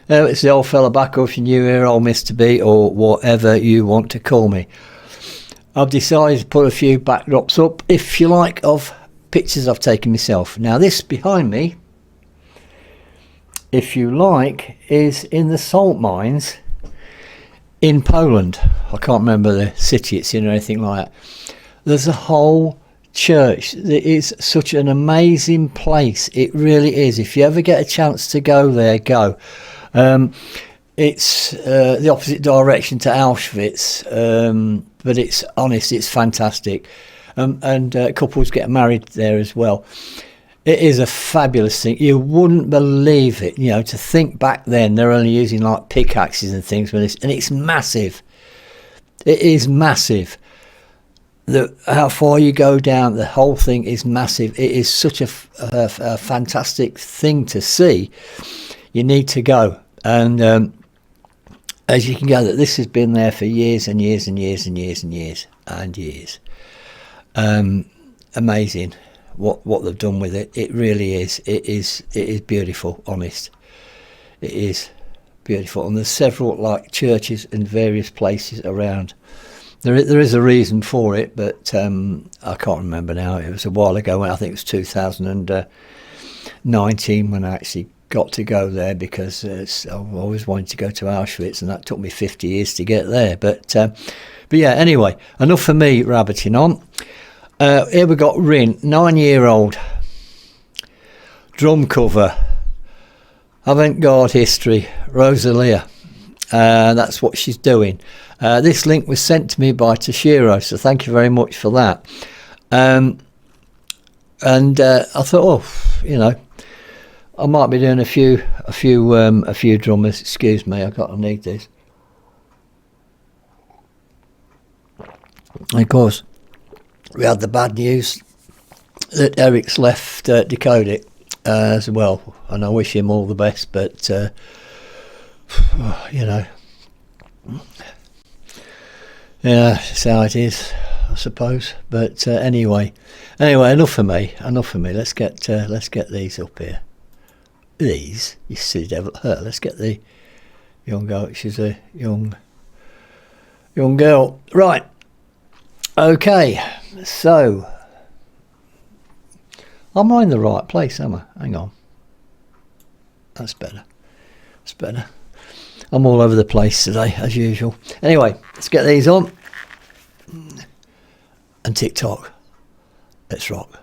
It's the old fella back off your new here, old Mr. B, or whatever you want to call me. I've decided to put a few backdrops up, if you like, of pictures I've taken myself. Now this behind me, if you like, is in the salt mines in Poland. I can't remember the city it's in or anything like that. There's a whole church. It is such an amazing place. It really is. If you ever get a chance to go there, go. It's the opposite direction to Auschwitz, but it's honest, it's fantastic. And couples get married there as well. It is a fabulous thing. You wouldn't believe it, to think back then they're only using like pickaxes and things, and it's massive. It is massive. How far you go down, the whole thing is massive. It is such a fantastic thing to see. You need to go. And as you can gather, this has been there for years and years and years and years and years and years. Amazing what they've done with it. It really is. It is beautiful, honest. It is beautiful. And there's several like churches in various places around. There is a reason for it, but I can't remember now. It was a while ago. I think it was 2019 when I actually got to go there, because I always wanted to go to Auschwitz, and that took me 50 years to get there. But yeah, anyway, enough for me rabbiting on. Here we got Rin, 9-year-old, drum cover, avant-garde history, Rosalia. That's what she's doing. This link was sent to me by Toshiro, so thank you very much for that. And I thought, I might be doing a few drummers. Excuse me, I need this. And of course, we had the bad news that Eric's left Decoded as well, and I wish him all the best. But yeah, that's how it is, I suppose. But anyway, enough for me. Let's get these up here. These, you silly devil. Let's get the young girl. She's a young girl, right? Okay, so I'm not in the right place, am I? Hang on. That's better. I'm all over the place today, as usual. Anyway, let's get these on. And TikTok. Let's rock.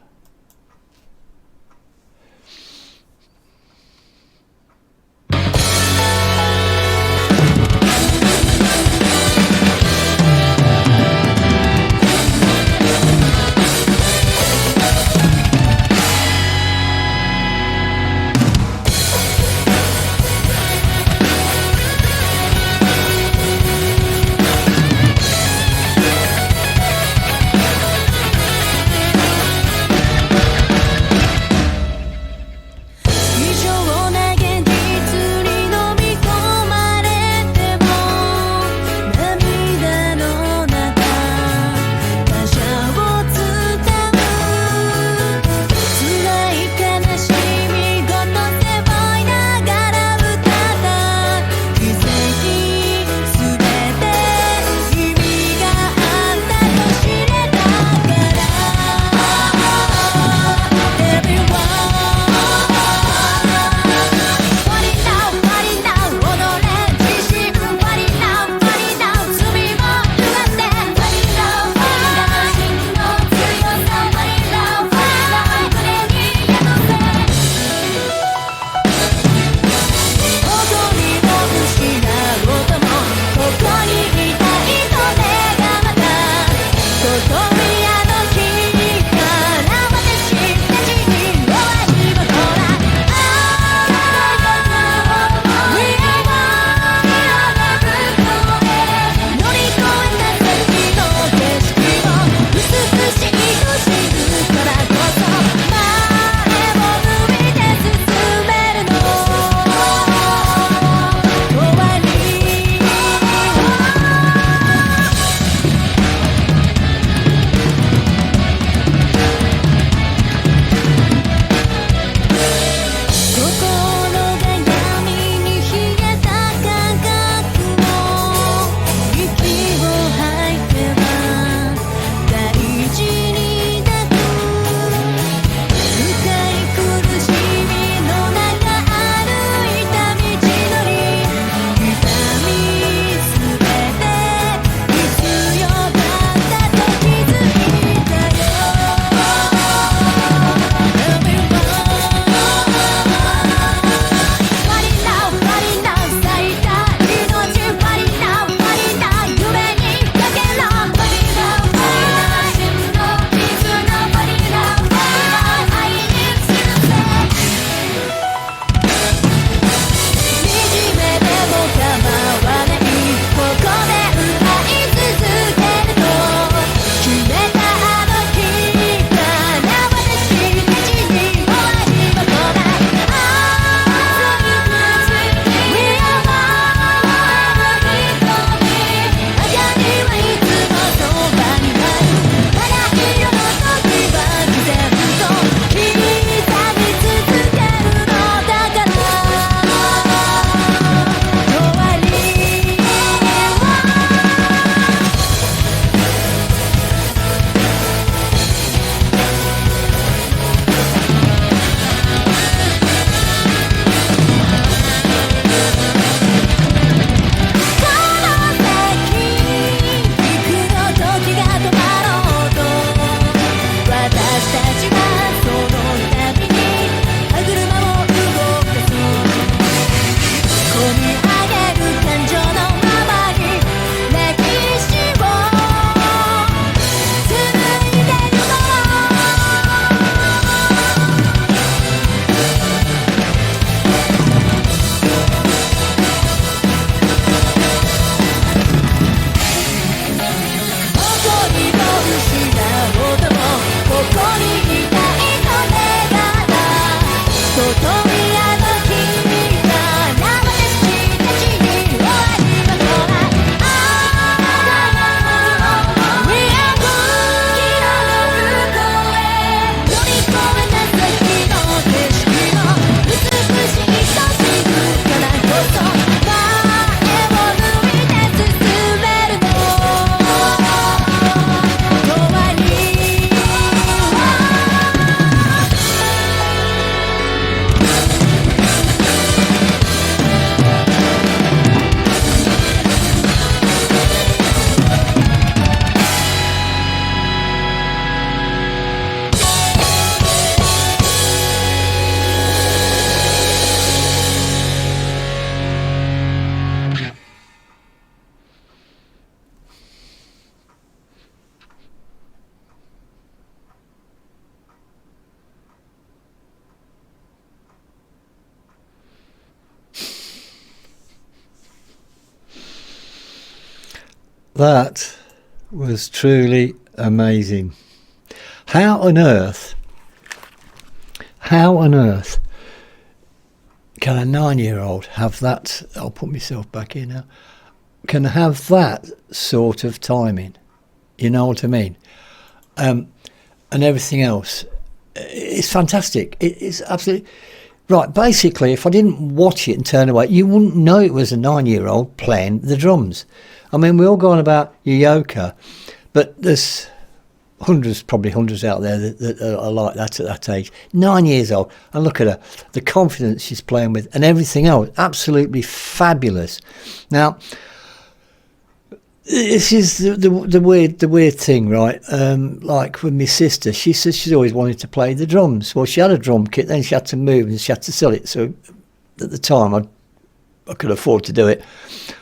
That was truly amazing. How on earth can a 9-year-old have that? I'll put myself back in now. Can have that sort of timing? You know what I mean? And everything else. It's fantastic. It's absolutely right. Basically, if I didn't watch it and turn away, you wouldn't know it was a 9-year-old playing the drums. I mean, we all go on about Yoko, but there's probably hundreds out there that are like that at that age. 9 years old, and look at her, the confidence she's playing with, and everything else, absolutely fabulous. Now, this is the weird thing, right? Like with my sister, she says she's always wanted to play the drums. Well, she had a drum kit, then she had to move and she had to sell it. So at the time, I could afford to do it.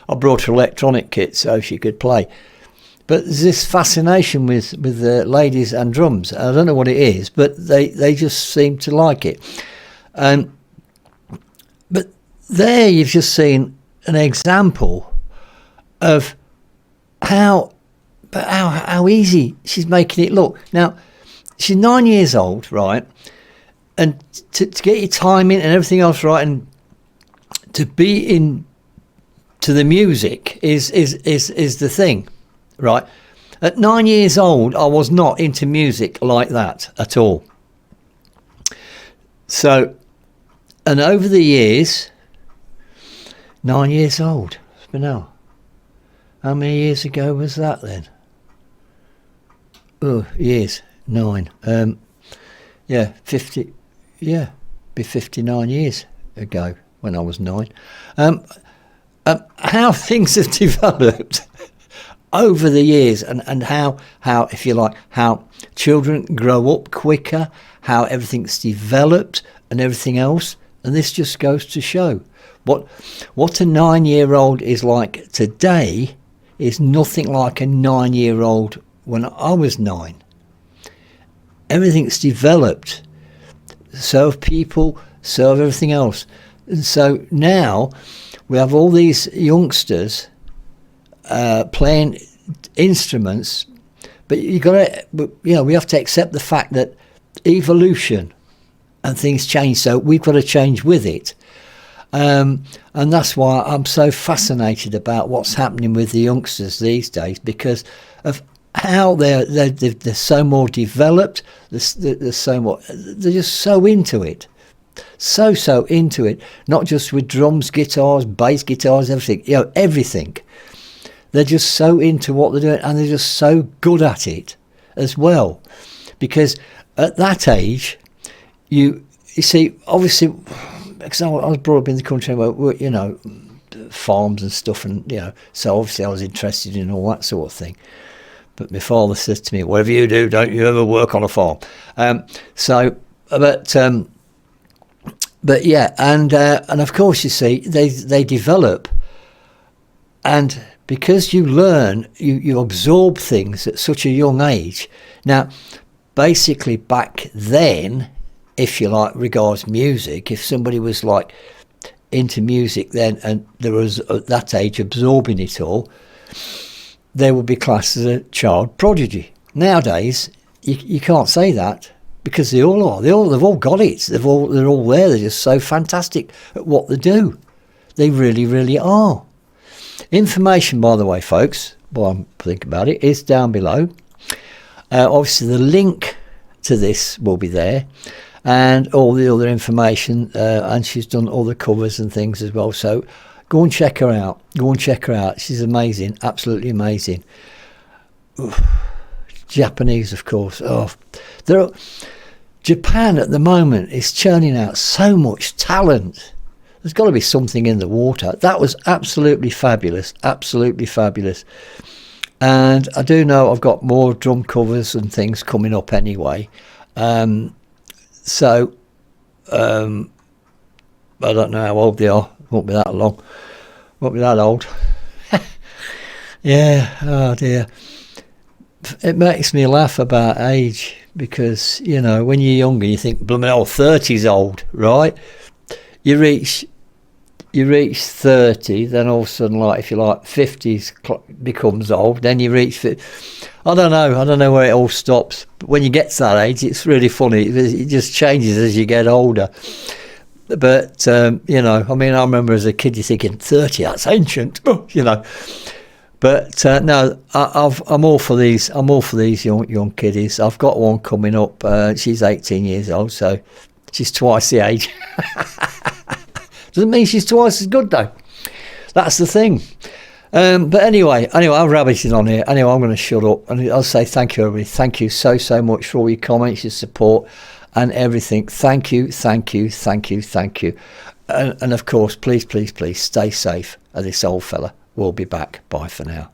I brought her electronic kit so she could play. But there's this fascination with the ladies and drums. I don't know what it is, but they just seem to like it. But there you've just seen an example of how easy she's making it look. Now, she's 9 years old, right? And to get your timing and everything else right, and to be in to the music is the thing, right? At 9 years old, I was not into music like that at all. So, and over the years, 9 years old, Spinell. How many years ago was that then? Oh, years, 9. 50. Yeah, be 59 years ago when I was 9. How things have developed over the years, and how if you like, how children grow up quicker, how everything's developed and everything else, and this just goes to show what a 9-year-old is like today is nothing like a 9-year-old when I was 9. Everything's developed, so have people, so have everything else. And so now we have all these youngsters playing instruments, but we have to accept the fact that evolution and things change, so we've got to change with it. And that's why I'm so fascinated about what's happening with the youngsters these days, because of how they're so more developed. They're so more, they're just so into it, so into it. Not just with drums, guitars, bass guitars, everything. Everything. They're just so into what they're doing, and they're just so good at it as well. Because at that age, you see, obviously, because I was brought up in the country where, farms and stuff, and, so obviously I was interested in all that sort of thing. But my father says to me, whatever you do, don't you ever work on a farm. But yeah, and of course, you see, they develop, and because you learn, you absorb things at such a young age. Now, basically back then, if you like, regards music, if somebody was like into music then, and there was at that age absorbing it all, they would be classed as a child prodigy. Nowadays, you can't say that, because they all are. They've all got it. They're all there. They're just so fantastic at what they do. They really, really are. Information, by the way, folks, while I'm thinking about it, is down below. Obviously, the link to this will be there, and all the other information. And she's done all the covers and things as well. So go and check her out. She's amazing, absolutely amazing. Oof. Japanese, of course. Japan at the moment is churning out so much talent. There's got to be something in the water. That was absolutely fabulous. And I do know I've got more drum covers and things coming up anyway. So I don't know how old they are. Won't be that long. Won't be that old. Yeah, oh dear. It makes me laugh about age, because, when you're younger, you think, blooming old, 30's old, right? You reach you reach 30, then all of a sudden, like if you like, 50s becomes old. Then you reach, I don't know where it all stops. But when you get to that age, it's really funny. It just changes as you get older. But you know, I mean, I remember as a kid, you're thinking 30, that's ancient, you know. But no, I'm all for these. I'm all for these young kiddies. I've got one coming up. She's 18 years old, so she's twice the age. Doesn't mean she's twice as good though. That's the thing. But anyway, I'm rabbiting on here. Anyway, I'm going to shut up and I'll say thank you, everybody. Thank you so much for all your comments, your support, and everything. Thank you. And of course, please stay safe. This old fella will be back. Bye for now.